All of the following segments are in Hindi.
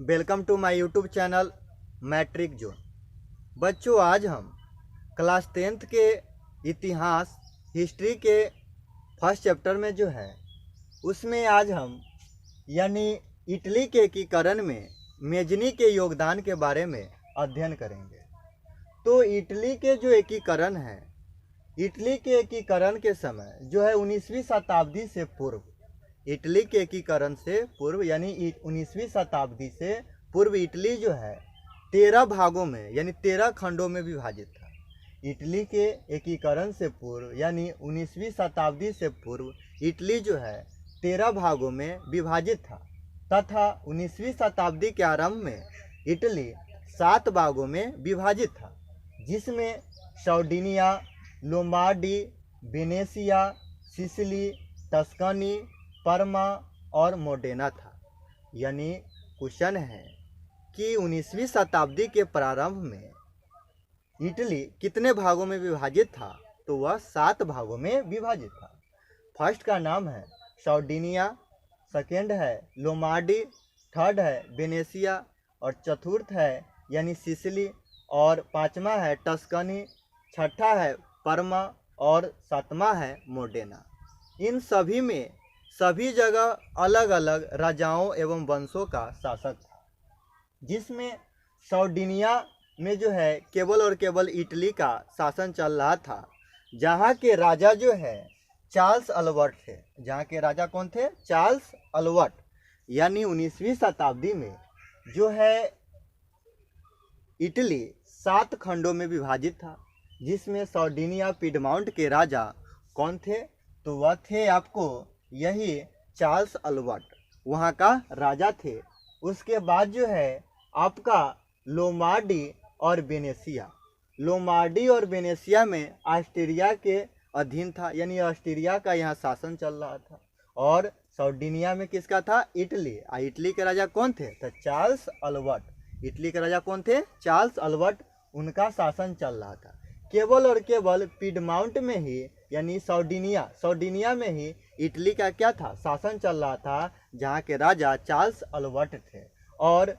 Welcome to my YouTube channel matric zone. बच्चों, आज हम क्लास 10th के इतिहास हिस्ट्री के फर्स्ट चैप्टर में जो है उसमें आज हम यानी इटली के एकीकरण में मेजनी के योगदान के बारे में अध्ययन करेंगे। तो इटली के जो एकीकरण है, इटली के एकीकरण के समय जो है 19वीं शताब्दी से पूर्व, इटली के एकीकरण से पूर्व यानी 19वीं शताब्दी से पूर्व इटली जो है 13 भागों में यानी 13 खंडों में विभाजित था। इटली के एकीकरण से पूर्व यानी 19वीं शताब्दी से पूर्व इटली जो है 13 भागों में विभाजित था तथा 19वीं शताब्दी के आरंभ में इटली 7 भागों में विभाजित था, जिसमें Sardinia, Lombardy, Venetia, Sicily, Tuscany, Parma और मोडेना था। यानी क्वेश्चन है कि 19वीं शताब्दी के प्रारंभ में इटली कितने भागों में विभाजित था? तो वह 7 भागों में विभाजित था। फर्स्ट का नाम है सार्डिनिया, सेकेंड है लोम्बार्डी, थर्ड है वेनेशिया और चतुर्थ है यानी सिसिली और पांचवा है टस्कनी, छठा है परमा और सातवां है मोडेना। इन सभी में सभी जगह अलग अलग राजाओं एवं वंशों का शासक था, जिसमें सार्डिनिया में जो है केवल और केवल इटली का शासन चल रहा था, जहाँ के राजा जो है चार्ल्स अल्बर्ट थे। जहाँ के राजा कौन थे? Charles Albert. यानी 19वीं शताब्दी में जो है इटली 7 खंडों में विभाजित था, जिसमें सार्डिनिया पिडमाउंट के राजा कौन थे? तो वह थे आपको यही चार्ल्स अल्बर्ट, वहाँ का राजा थे। उसके बाद जो है आपका लोम्बार्डी और वेनेशिया। लोम्बार्डी और वेनेशिया में ऑस्ट्रिया के अधीन था, यानी ऑस्ट्रिया का यहाँ शासन चल रहा था। और सार्डिनिया में किसका था? इटली। इटली के राजा कौन थे? तो चार्ल्स अल्बर्ट। इटली के राजा कौन थे? Charles Albert. उनका शासन चल रहा था। केवल और केवल पिडमाउंट में ही यानी सार्डिनिया में ही इटली का क्या था? शासन चल रहा था, जहाँ के राजा चार्ल्स अल्बर्ट थे। और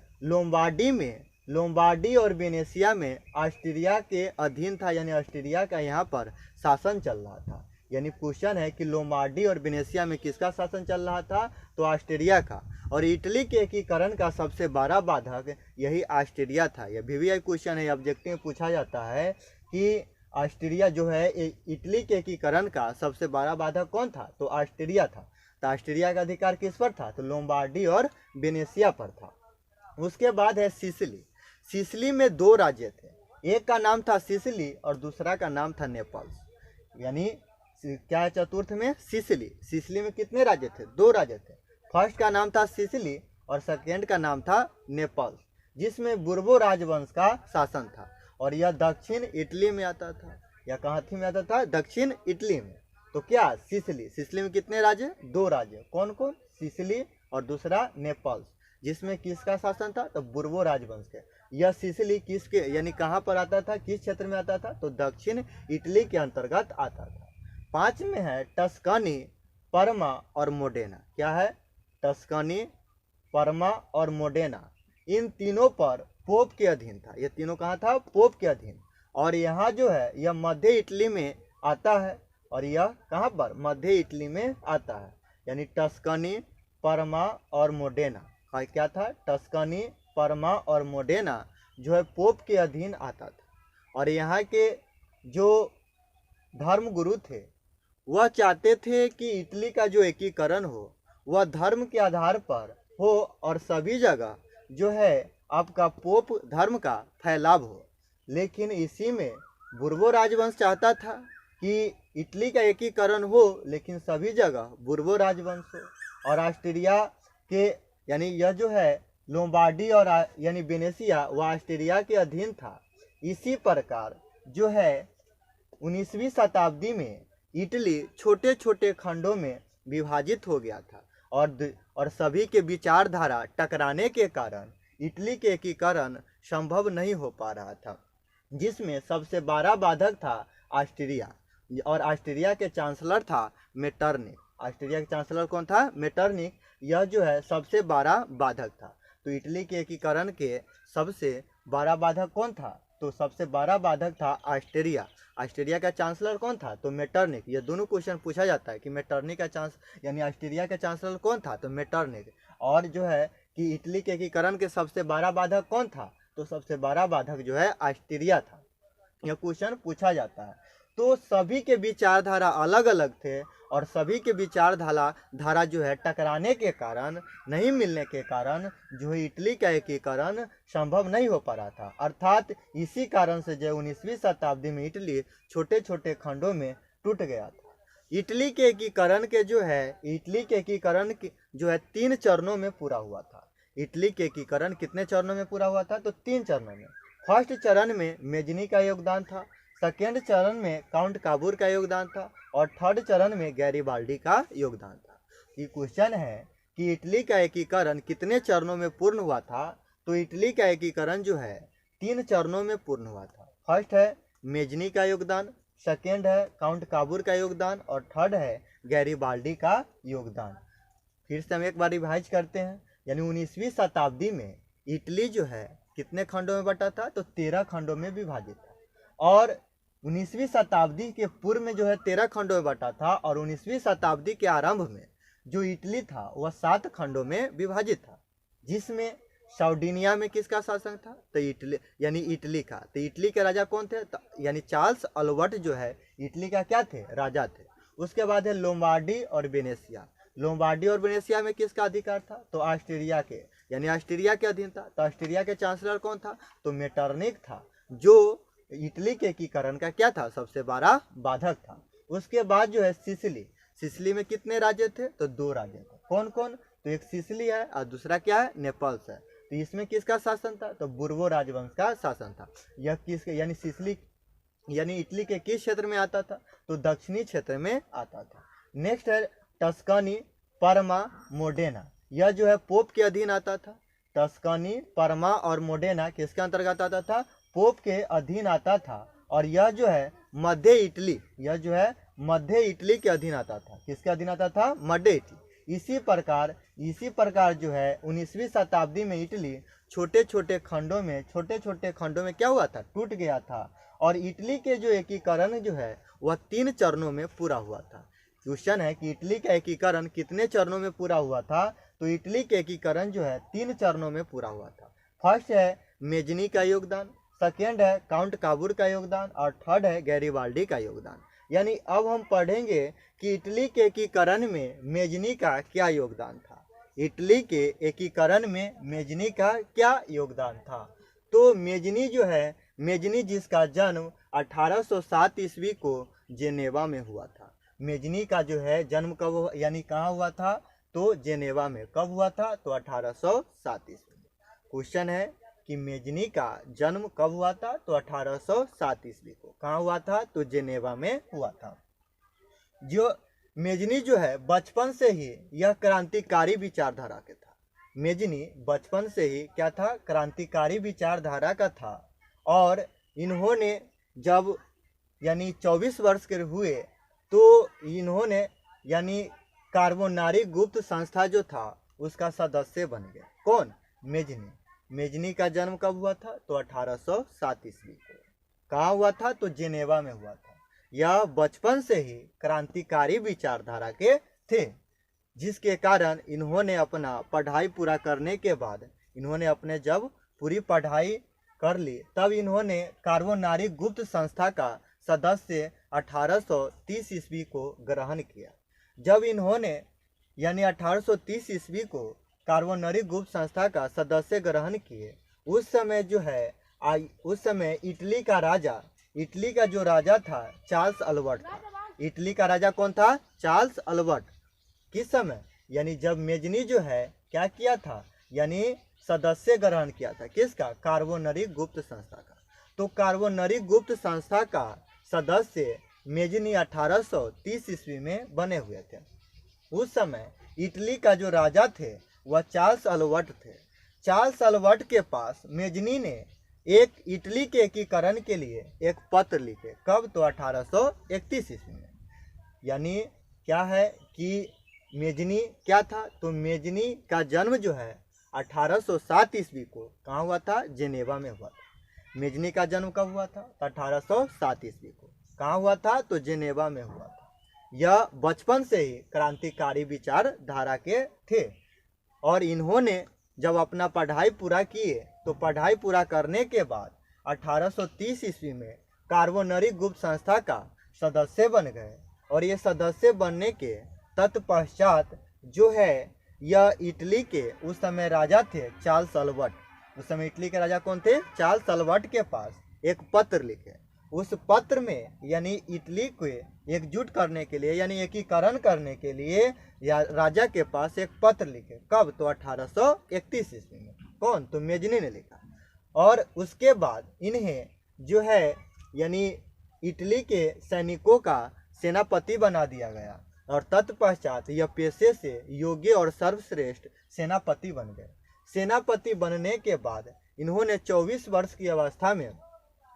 लोम्बार्डी और वेनेशिया में ऑस्ट्रिया के अधीन था, यानी ऑस्ट्रिया का यहाँ पर शासन चल रहा था। यानी क्वेश्चन है कि लोम्बार्डी और वेनेशिया में किसका शासन चल रहा था? तो ऑस्ट्रिया का। और इटली के एकीकरण का सबसे बड़ा बाधक यही ऑस्ट्रिया था। यह भी क्वेश्चन है, ऑब्जेक्टिव में पूछा जाता है कि ऑस्ट्रिया जो है इटली के एकीकरण का सबसे बड़ा बाधक कौन था? तो ऑस्ट्रिया था। तो ऑस्ट्रिया का अधिकार किस पर था? तो लोम्बार्डी और वेनेशिया पर था। उसके बाद है सिसिली। सिसिली में 2 राज्य थे, एक का नाम था सिसिली और दूसरा का नाम था नेपल्स। यानी क्या है चतुर्थ में? सिसिली। सिसिली में कितने राज्य थे? 2 राज्य थे। फर्स्ट का नाम था सिसिली और सेकेंड का नाम था नेपल्स, जिसमें बुर्बो राजवंश का शासन था। और यह दक्षिण इटली में आता था। या कहाँ थी में आता था? दक्षिण इटली में। तो क्या सिसिली? सिसिली में कितने राज्य? 2 राज्य। कौन कौन? सिसिली और दूसरा नेपल्स, जिसमें किसका शासन था? तो बुर्बो राजवंश के। यह सिसिली किसके यानी कहाँ पर आता था? किस क्षेत्र में आता था? तो दक्षिण इटली के अंतर्गत आता था। 5 में है टस्कनी, परमा और मोडेना। क्या है? टस्कनी, परमा और मोडेना। इन तीनों पर पोप के अधीन था। ये तीनों कहाँ था? पोप के अधीन। और यहाँ जो है यह मध्य इटली में आता है, और यह कहाँ पर? मध्य इटली में आता है। यानी टस्कनी, परमा और मोडेना क्या था? टस्कनी, परमा और मोडेना जो है पोप के अधीन आता था। और यहाँ के जो धर्मगुरु थे वह चाहते थे कि इटली का जो एकीकरण हो वह धर्म के आधार पर हो और सभी जगह जो है आपका पोप धर्म का फैलाव हो। लेकिन इसी में बुर्बो राजवंश चाहता था कि इटली का एकीकरण हो, लेकिन सभी जगह बुर्बो राजवंश हो। और ऑस्ट्रिया के यानी यह जो है लोम्बार्डी और यानी वेनेशिया वह ऑस्ट्रिया के अधीन था। इसी प्रकार जो है 19वीं शताब्दी में इटली छोटे छोटे खंडों में विभाजित हो गया था, और सभी के विचारधारा टकराने के कारण इटली के एकीकरण संभव नहीं हो पा रहा था, जिसमें सबसे बड़ा बाधक था ऑस्ट्रिया। और ऑस्ट्रिया के चांसलर था मेटरनिक। ऑस्ट्रिया के चांसलर कौन था? मेटरनिक। यह जो है सबसे बड़ा बाधक था। तो इटली के एकीकरण के सबसे बड़ा बाधक कौन था? तो सबसे बड़ा बाधक था ऑस्ट्रिया। ऑस्ट्रिया का चांसलर कौन था? तो मेटरनिक। ये दोनों क्वेश्चन पूछा जाता है कि मेटरनिक का यानी ऑस्ट्रिया का चांसलर कौन था? तो मेटरनिक। और जो है कि इटली के एकीकरण के सबसे बड़ा बाधक कौन था? तो सबसे बड़ा बाधक जो है ऑस्ट्रिया था। यह क्वेश्चन पूछा जाता है। तो सभी के विचारधारा अलग अलग थे और सभी के विचारधारा जो है टकराने के कारण, नहीं मिलने के कारण जो है इटली का एकीकरण संभव नहीं हो पा रहा था। अर्थात इसी कारण से जो 19वीं शताब्दी में इटली छोटे छोटे खंडों में टूट गया था। इटली के एकीकरण जो है 3 चरणों में पूरा हुआ था। इटली के एकीकरण कितने चरणों में पूरा हुआ था? तो 3 चरणों में। फर्स्ट चरण में मेजनी का योगदान था, सेकेंड चरण में काउंट काबूर का योगदान था और थर्ड चरण में गैरीबाल्डी का योगदान था। ये क्वेश्चन है कि इटली का एकीकरण कितने चरणों में पूर्ण हुआ था? तो इटली का एकीकरण जो है 3 चरणों में पूर्ण हुआ था। फर्स्ट है मेजनी का योगदान, सेकेंड है काउंट काबूर का योगदान और थर्ड है गैरीबाल्डी का योगदान। फिर से हम एक बार रिवाइज करते हैं। यानी 19वीं शताब्दी में इटली जो है कितने खंडों में बटा था? तो 13 खंडों में विभाजित था। और 19वीं शताब्दी के पूर्व में जो है 13 खंडों में बटा था और 19वीं शताब्दी के आरंभ में जो इटली था वह 7 खंडों में विभाजित था, जिसमें सार्डिनिया में किसका शासन था? तो इटली का। तो इटली के राजा कौन थे? तो यानी चार्ल्स अल्बर्ट जो है इटली का क्या थे? राजा थे। उसके बाद है लोम्बार्डी और वेनेशिया। लोम्बार्डी और वेनेशिया में किसका अधिकार था? तो ऑस्ट्रिया के, यानी ऑस्ट्रिया के अधीन था। तो ऑस्ट्रिया के चांसलर कौन था? तो मेटरनिक था, जो इटली के एकीकरण का क्या था? सबसे बड़ा बाधक था। उसके बाद जो है सिसिली में कितने राज्य थे? तो 2 राज्य थे। कौन कौन? तो एक सिसिली है और दूसरा क्या है? नेपल्स है। तो इसमें किसका शासन था? तो बुर्बो राजवंश का शासन था। यह किसके यानी सिसिली यानी इटली के किस क्षेत्र में आता था? तो दक्षिणी क्षेत्र में आता था। नेक्स्ट है टस्कनी, परमा, मोडेना। यह जो है पोप के अधीन आता था। टस्कनी, परमा और मोडेना किसके अंतर्गत आता था? पोप के अधीन आता था। और यह जो है मध्य इटली के अधीन आता था। किसके अधीन आता था? मध्य इटली। इसी प्रकार जो है 19वीं शताब्दी में इटली छोटे छोटे खंडों में क्या हुआ था? टूट गया था। और इटली के जो एकीकरण जो है वह 3 चरणों में पूरा हुआ था। क्वेश्चन है कि इटली का एकीकरण कितने चरणों में पूरा हुआ था? तो इटली के एकीकरण जो है 3 चरणों में पूरा हुआ था। फर्स्ट है मेजनी का योगदान, सेकेंड है काउंट काबूर का योगदान और थर्ड है गैरीबाल्डी का योगदान। यानी अब हम पढ़ेंगे कि इटली के एकीकरण में मेजनी का क्या योगदान था। इटली के एकीकरण में मेजनी का क्या योगदान था? तो मेजनी जिसका जन्म 1807 ईस्वी को जेनेवा में हुआ था। मेजनी का जो है जन्म कब यानी कहाँ हुआ था? तो जेनेवा में। कब हुआ था? तो 1807 ईस्वी में। क्वेश्चन है कि मेजनी का जन्म कब हुआ था? तो 1807 ईस्वी को। कहाँ हुआ था? तो जेनेवा में हुआ था। जो मेजनी जो है बचपन से ही यह क्रांतिकारी विचारधारा के था। मेजनी बचपन से ही क्या था? क्रांतिकारी विचारधारा का था। और इन्होंने जब यानी 24 वर्ष के हुए तो इन्होंने यानी कार्बोनारी गुप्त संस्था जो था उसका सदस्य बन गए। कौन? मेजनी। मेजनी का जन्म कब हुआ था? तो 1807 ईस्वी को। कहाँ हुआ था? तो जेनेवा में हुआ था। यह बचपन से ही क्रांतिकारी विचारधारा के थे, जिसके कारण इन्होंने अपना पढ़ाई पूरा करने के बाद अपने जब पूरी पढ़ाई कर ली तब इन्होंने कार्बोनारी गुप्त संस्था का सदस्य 1830 ईस्वी को ग्रहण किया। जब इन्होंने यानी 1830 ईस्वी को कार्बोनारी गुप्त संस्था का सदस्य ग्रहण किए, उस समय इटली का जो राजा था चार्ल्स अल्बर्ट था। इटली का राजा कौन था? Charles Albert. किस समय? यानी जब मेजनी जो है क्या किया था? यानी सदस्य ग्रहण किया था। किसका? कार्बोनारी गुप्त संस्था का। तो कार्बोनारी गुप्त संस्था का सदस्य मेजनी 1830 ईस्वी में बने हुए थे। उस समय इटली का जो राजा थे वह चार्ल्स अल्बर्ट थे। चार्ल्स अल्बर्ट के पास मेजनी ने एक इटली के एकीकरण के लिए एक पत्र लिखे। कब? तो 1831 ईस्वी में। यानी क्या है कि मेजनी क्या था? तो मेजनी का जन्म जो है 1807 ईस्वी को कहाँ हुआ था? जेनेवा में हुआ था। मेजनी का जन्म कब हुआ था? 1807 ईस्वी को। कहाँ हुआ था? तो जेनेवा में हुआ था। यह बचपन से ही क्रांतिकारी विचारधारा के थे और इन्होंने जब अपना पढ़ाई पूरा किए तो पढ़ाई पूरा करने के बाद 1830 ईस्वी में कार्बोनरी गुप्त संस्था का सदस्य बन गए। और ये सदस्य बनने के तत्पश्चात जो है यह इटली के उस समय राजा थे चार्ल्स अल्बर्ट। उस समय इटली के राजा कौन थे? चार्ल्स अल्बर्ट के पास एक पत्र लिखे। उस पत्र में यानी इटली को एकजुट करने के लिए यानी एकीकरण करने के लिए या राजा के पास एक पत्र लिखे। कब? तो 1831 ईस्वी में। कौन? तो मेजनी ने लिखा। और उसके बाद इन्हें जो है यानी इटली के सैनिकों का सेनापति बना दिया गया और तत्पश्चात यह पेशे से योग्य और सर्वश्रेष्ठ सेनापति बन गए। सेनापति बनने के बाद इन्होंने 24 वर्ष की अवस्था में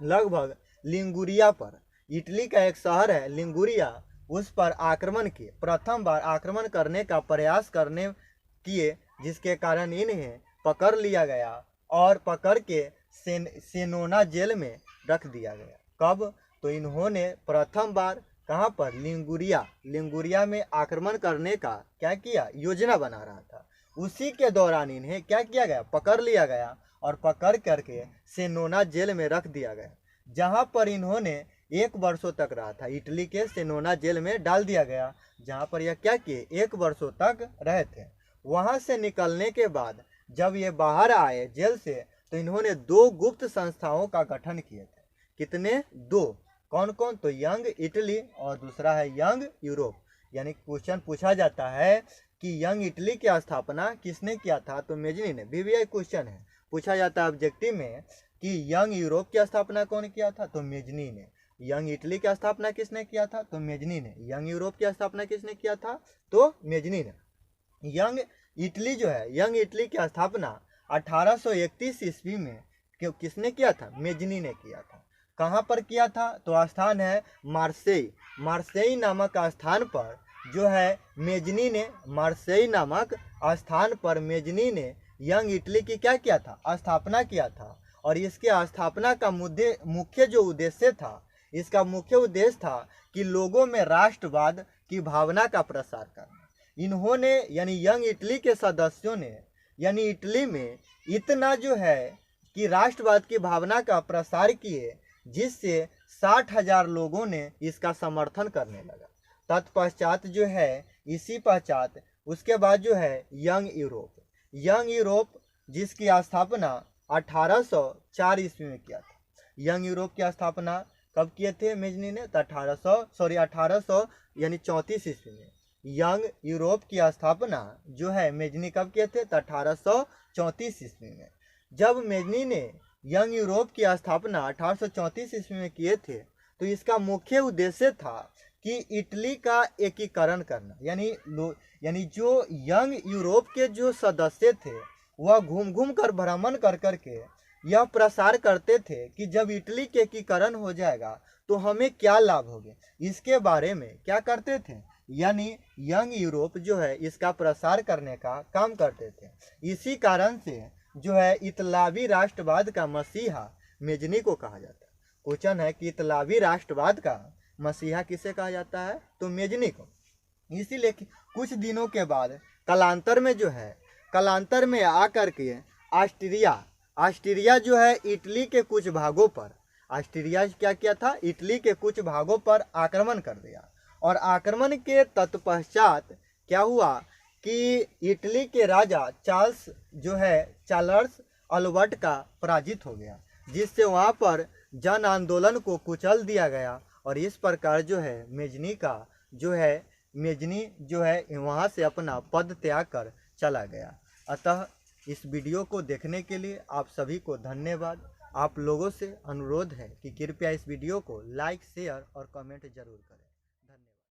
लगभग लिंगुरिया पर, इटली का एक शहर है लिंगुरिया, उस पर आक्रमण किए। प्रथम बार आक्रमण करने का प्रयास किए जिसके कारण इन्हें पकड़ लिया गया और पकड़ के सेनोना जेल में रख दिया गया। कब? तो इन्होंने प्रथम बार कहाँ पर? लिंगुरिया में आक्रमण करने का क्या किया? योजना बना रहा था। उसी के दौरान इन्हें क्या किया गया? पकड़ लिया गया और पकड़ करके सेनोना जेल में रख दिया गया, जहाँ पर इन्होंने 1 वर्षों तक रहा था। इटली के सेनोना जेल में डाल दिया गया, जहाँ पर यह क्या किए? 1 वर्षों तक रहे थे। वहाँ से निकलने के बाद जब ये बाहर आए जेल से तो इन्होंने 2 गुप्त संस्थाओं का गठन किए थे। कितने? 2। कौन कौन? तो यंग इटली और दूसरा है यंग यूरोप। यानी क्वेश्चन पूछा जाता है कि यंग इटली की स्थापना किसने किया था? तो मेजनी ने। VVI क्वेश्चन है, पूछा जाता है ऑब्जेक्टिव में कि यंग यूरोप की स्थापना कौन किया था? तो मेजनी ने। यंग इटली की स्थापना किसने किया था? तो मेजनी ने। यंग यूरोप की स्थापना किसने किया था? तो मेजनी ने। यंग इटली जो है, यंग इटली की स्थापना 1831 ईस्वी में किसने किया था? मेजनी ने किया था। कहाँ पर किया था? तो स्थान है मार्सेई। मार्सेई नामक स्थान पर जो है मेजनी ने, मार्सेई नामक स्थान पर मेजनी ने यंग इटली की क्या किया था? स्थापना किया था। और इसके स्थापना का मुख्य जो उद्देश्य था, इसका मुख्य उद्देश्य था कि लोगों में राष्ट्रवाद की भावना का प्रसार करना। इन्होंने यानी यंग इटली के सदस्यों ने यानी इटली में इतना जो है कि राष्ट्रवाद की भावना का प्रसार किए, जिससे 60,000 लोगों ने इसका समर्थन करने लगा। तत्पश्चात जो है इसी पश्चात उसके बाद जो है यंग यूरोप जिसकी स्थापना 1804 ईस्वी में किया था। यंग यूरोप की स्थापना कब किए थे मेजनी ने? तो 1800 यानी 34 ईस्वी में। यंग यूरोप की स्थापना जो है मेजनी कब किए थे? तो 1834 ईस्वी में। जब मेजनी ने यंग यूरोप की स्थापना 1834 ईस्वी में किए थे तो इसका मुख्य उद्देश्य था कि इटली का एकीकरण करना। यानी जो यंग यूरोप के जो सदस्य थे वह घूम घूम कर भ्रमण कर करके यह प्रसार करते थे कि जब इटली के एकीकरण हो जाएगा तो हमें क्या लाभ होंगे, इसके बारे में क्या करते थे? यानी यंग यूरोप जो है इसका प्रसार करने का काम करते थे। इसी कारण से जो है इतालवी राष्ट्रवाद का मसीहा मेजनी को कहा जाता है। क्वेश्चन है कि इतालवी राष्ट्रवाद का मसीहा किसे कहा जाता है? तो मेजनी को। इसीलिए कुछ दिनों के बाद कालांतर में आकर के ऑस्ट्रिया जो है इटली के कुछ भागों पर, ऑस्ट्रिया क्या किया था? इटली के कुछ भागों पर आक्रमण कर दिया। और आक्रमण के तत्पश्चात क्या हुआ कि इटली के राजा चार्ल्स अल्बर्ट का पराजित हो गया, जिससे वहाँ पर जन आंदोलन को कुचल दिया गया। और इस प्रकार जो है मेजनी जो है वहाँ से अपना पद त्याग कर चला गया। अतः इस वीडियो को देखने के लिए आप सभी को धन्यवाद। आप लोगों से अनुरोध है कि कृपया इस वीडियो को लाइक, शेयर और कमेंट जरूर करें।